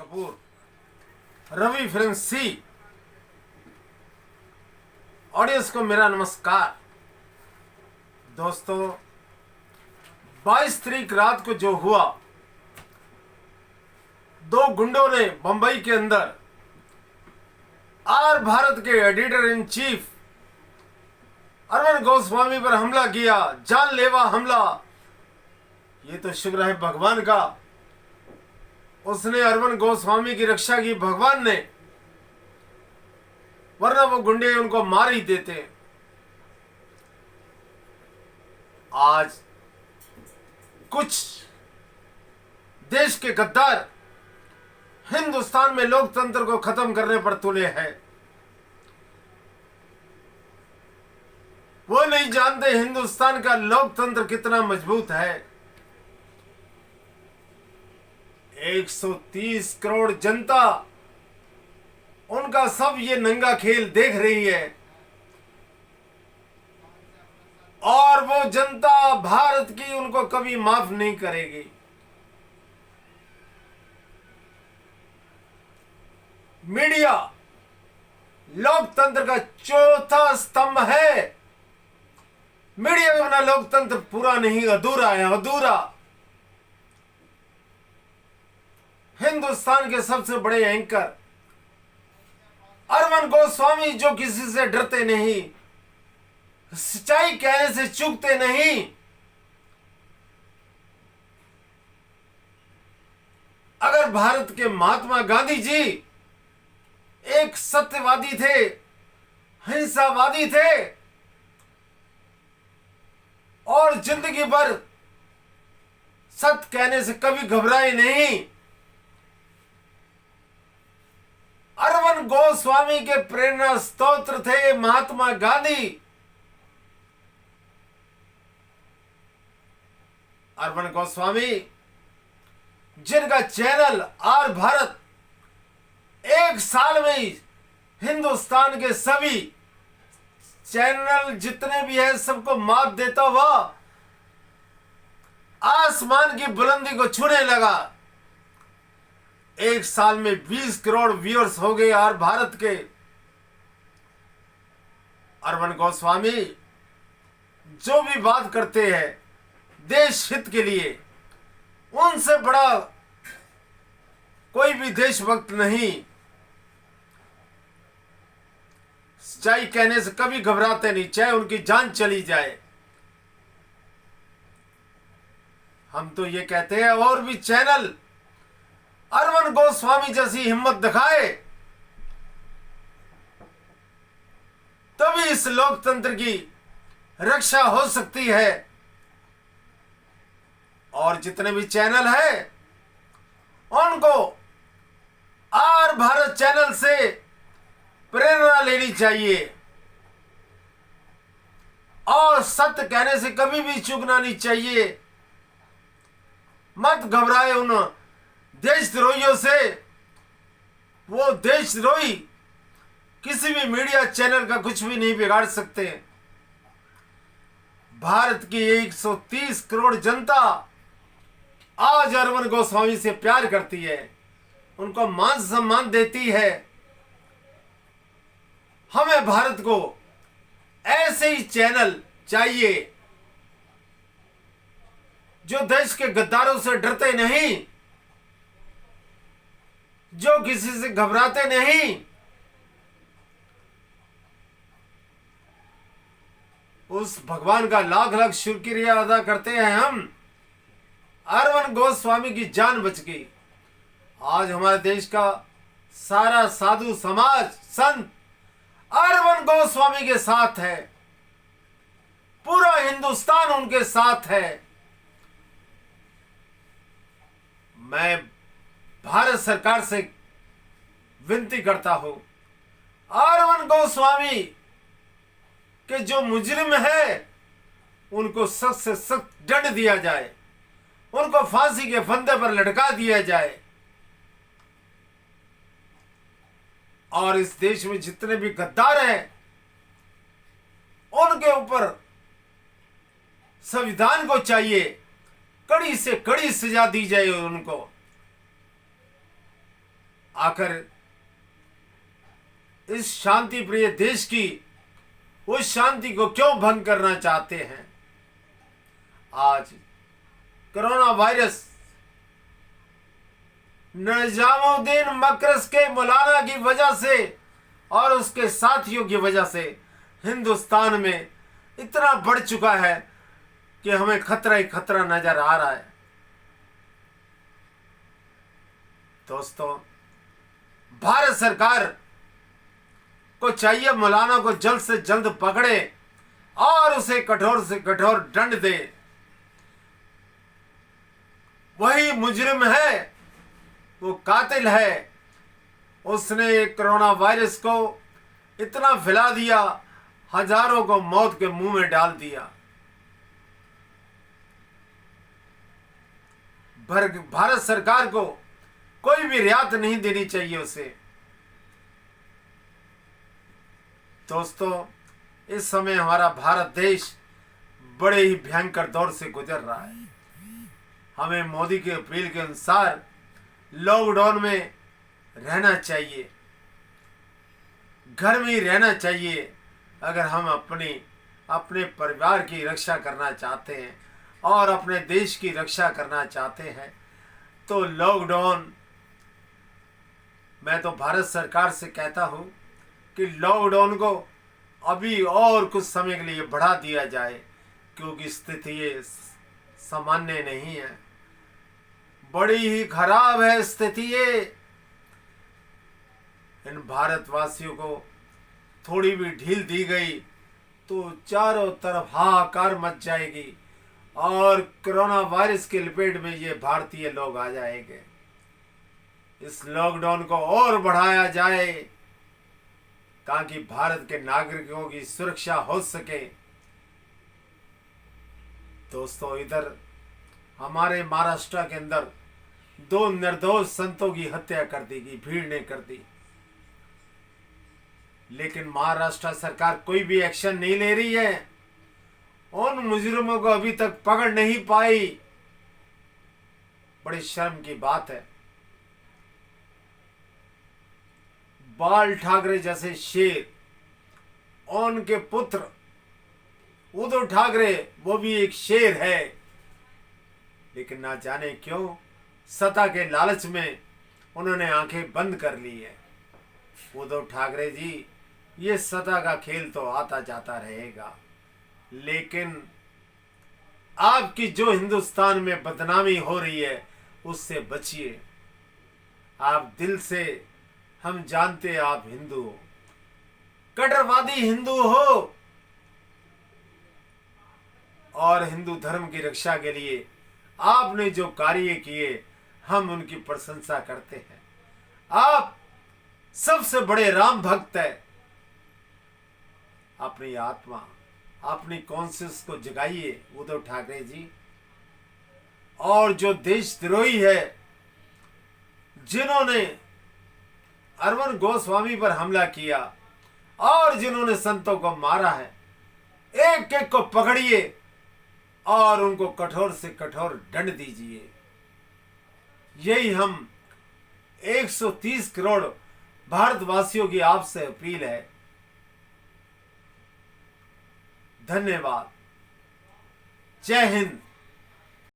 Kapoor Ravi film सी audience को मेरा नमस्कार। दोस्तों, 22 तारीख रात को जो हुआ, दो गुंडों ने बंबई के अंदर आर भारत के editor in chief Arvind Goswami पर हमला किया, जानलेवा हमला। ये तो शुक्र है भगवान का, उसने अरविंद गोस्वामी की रक्षा की भगवान ने, वरना वो गुंडे उनको मार ही देते। आज कुछ देश के गद्दार हिंदुस्तान में लोकतंत्र को खत्म करने पर तुले हैं। वो नहीं जानते हिंदुस्तान का लोकतंत्र कितना मजबूत है। 130 करोड़ जनता उनका सब ये नंगा खेल देख रही है, और वो जनता भारत की उनको कभी माफ नहीं करेगी। मीडिया लोकतंत्र का चौथा स्तंभ है। मीडिया के बिना लोकतंत्र पूरा नहीं, अधूरा है, अधूरा। हिंदुस्तान के सबसे बड़े एंकर अरविंद गोस्वामी, जो किसी से डरते नहीं, सच्चाई कहने से चूकते नहीं, अगर भारत के महात्मा गांधी जी एक सत्यवादी थे, हिंसावादी थे, और जिंदगी भर सत्य कहने से कभी घबराए नहीं। अरविंद गोस्वामी के प्रेरणा स्तोत्र थे महात्मा गांधी। अरविंद गोस्वामी, जिनका चैनल आर भारत एक साल में ही हिंदुस्तान के सभी चैनल जितने भी हैं सबको मात देता हुआ आसमान की बुलंदी को छूने लगा। एक साल में 20 करोड़ व्यूअर्स हो गए आर भारत के। अरविंद गोस्वामी जो भी बात करते हैं देश हित के लिए, उनसे बड़ा कोई भी देशभक्त नहीं। सच्चाई कहने से कभी घबराते नहीं, चाहे उनकी जान चली जाए। हम तो ये कहते हैं और भी चैनल अरविंद गोस्वामी जैसी हिम्मत दिखाए, तभी इस लोकतंत्र की रक्षा हो सकती है। और जितने भी चैनल है उनको आर भारत चैनल से प्रेरणा लेनी चाहिए, और सत्य कहने से कभी भी चूकना नहीं चाहिए। मत घबराए उन देशद्रोहियों से। वो देशद्रोही किसी भी मीडिया चैनल का कुछ भी नहीं बिगाड़ सकते। भारत की 130 करोड़ जनता आज अरविंद गोस्वामी से प्यार करती है, उनको मान सम्मान देती है। हमें भारत को ऐसे ही चैनल चाहिए जो देश के गद्दारों से डरते नहीं, जो किसी से घबराते नहीं। उस भगवान का लाख लाख शुक्रिया अदा करते हैं हम। अरविंद गोस्वामी की जान बच गई। आज हमारे देश का सारा साधु समाज, संत अरविंद गोस्वामी के साथ है। पूरा हिंदुस्तान उनके साथ है। मैं भारत सरकार से विनती करता हूं, अरविंद गोस्वामी के जो मुजरिम है उनको सख्त से सख्त दंड दिया जाए, उनको फांसी के फंदे पर लटका दिया जाए। और इस देश में जितने भी गद्दार हैं उनके ऊपर संविधान को चाहिए कड़ी से कड़ी सजा दी जाए उनको। आखिर इस शांति प्रिय देश की उस शांति को क्यों भंग करना चाहते हैं? आज कोरोना वायरस निजामुद्दीन मकरस के मौलाना की वजह से और उसके साथियों की वजह से हिंदुस्तान में इतना बढ़ चुका है कि हमें खतरा ही खतरा नजर आ रहा है। दोस्तों, भारत सरकार को चाहिए मौलाना को जल्द से जल्द पकड़े और उसे कठोर से कठोर दंड दे। वही मुजरिम है, वो कातिल है। उसने कोरोना वायरस को इतना फैला दिया, हजारों को मौत के मुंह में डाल दिया। भारत सरकार को कोई भी रियायत नहीं देनी चाहिए उसे। दोस्तों, इस समय हमारा भारत देश बड़े ही भयंकर दौर से गुजर रहा है। हमें मोदी के अपील के अनुसार लॉकडाउन में रहना चाहिए, घर में ही रहना चाहिए। अगर हम अपने परिवार की रक्षा करना चाहते हैं और अपने देश की रक्षा करना चाहते हैं तो लॉकडाउन, मैं तो भारत सरकार से कहता हूं कि लॉकडाउन को अभी और कुछ समय के लिए बढ़ा दिया जाए, क्योंकि स्थिति ये सामान्य नहीं है, बड़ी ही खराब है स्थिति ये। इन भारतवासियों को थोड़ी भी ढील दी गई तो चारों तरफ हाहाकार मच जाएगी और कोरोना वायरस के लपेट में ये भारतीय लोग आ जाएंगे। इस लॉकडाउन को और बढ़ाया जाए ताकि भारत के नागरिकों की सुरक्षा हो सके। दोस्तों, इधर हमारे महाराष्ट्र के अंदर 2 निर्दोष संतों की हत्या कर दी गई, भीड़ ने कर दी, लेकिन महाराष्ट्र सरकार कोई भी एक्शन नहीं ले रही है। उन मुजरिमों को अभी तक पकड़ नहीं पाई। बड़ी शर्म की बात है। बाल ठाकरे जैसे शेर, उनके पुत्र उद्धव ठाकरे वो भी एक शेर है, लेकिन ना जाने क्यों सत्ता के लालच में उन्होंने आंखें बंद कर ली है। उद्धव ठाकरे जी, ये सत्ता का खेल तो आता जाता रहेगा, लेकिन आपकी जो हिंदुस्तान में बदनामी हो रही है उससे बचिए। आप दिल से, हम जानते हैं आप हिंदू हो, कट्टरवादी हिंदू हो और हिंदू धर्म की रक्षा के लिए आपने जो कार्य किए हम उनकी प्रशंसा करते हैं। आप सबसे बड़े राम भक्त है। अपनी आत्मा, अपनी कॉन्शियस को जगाइए उद्धव ठाकरे जी। और जो देशद्रोही है, जिन्होंने अरविंद गोस्वामी पर हमला किया और जिन्होंने संतों को मारा है, एक एक को पकड़िए और उनको कठोर से कठोर दंड दीजिए। यही हम 130 करोड़ भारतवासियों की आपसे अपील है। धन्यवाद। जय हिंद।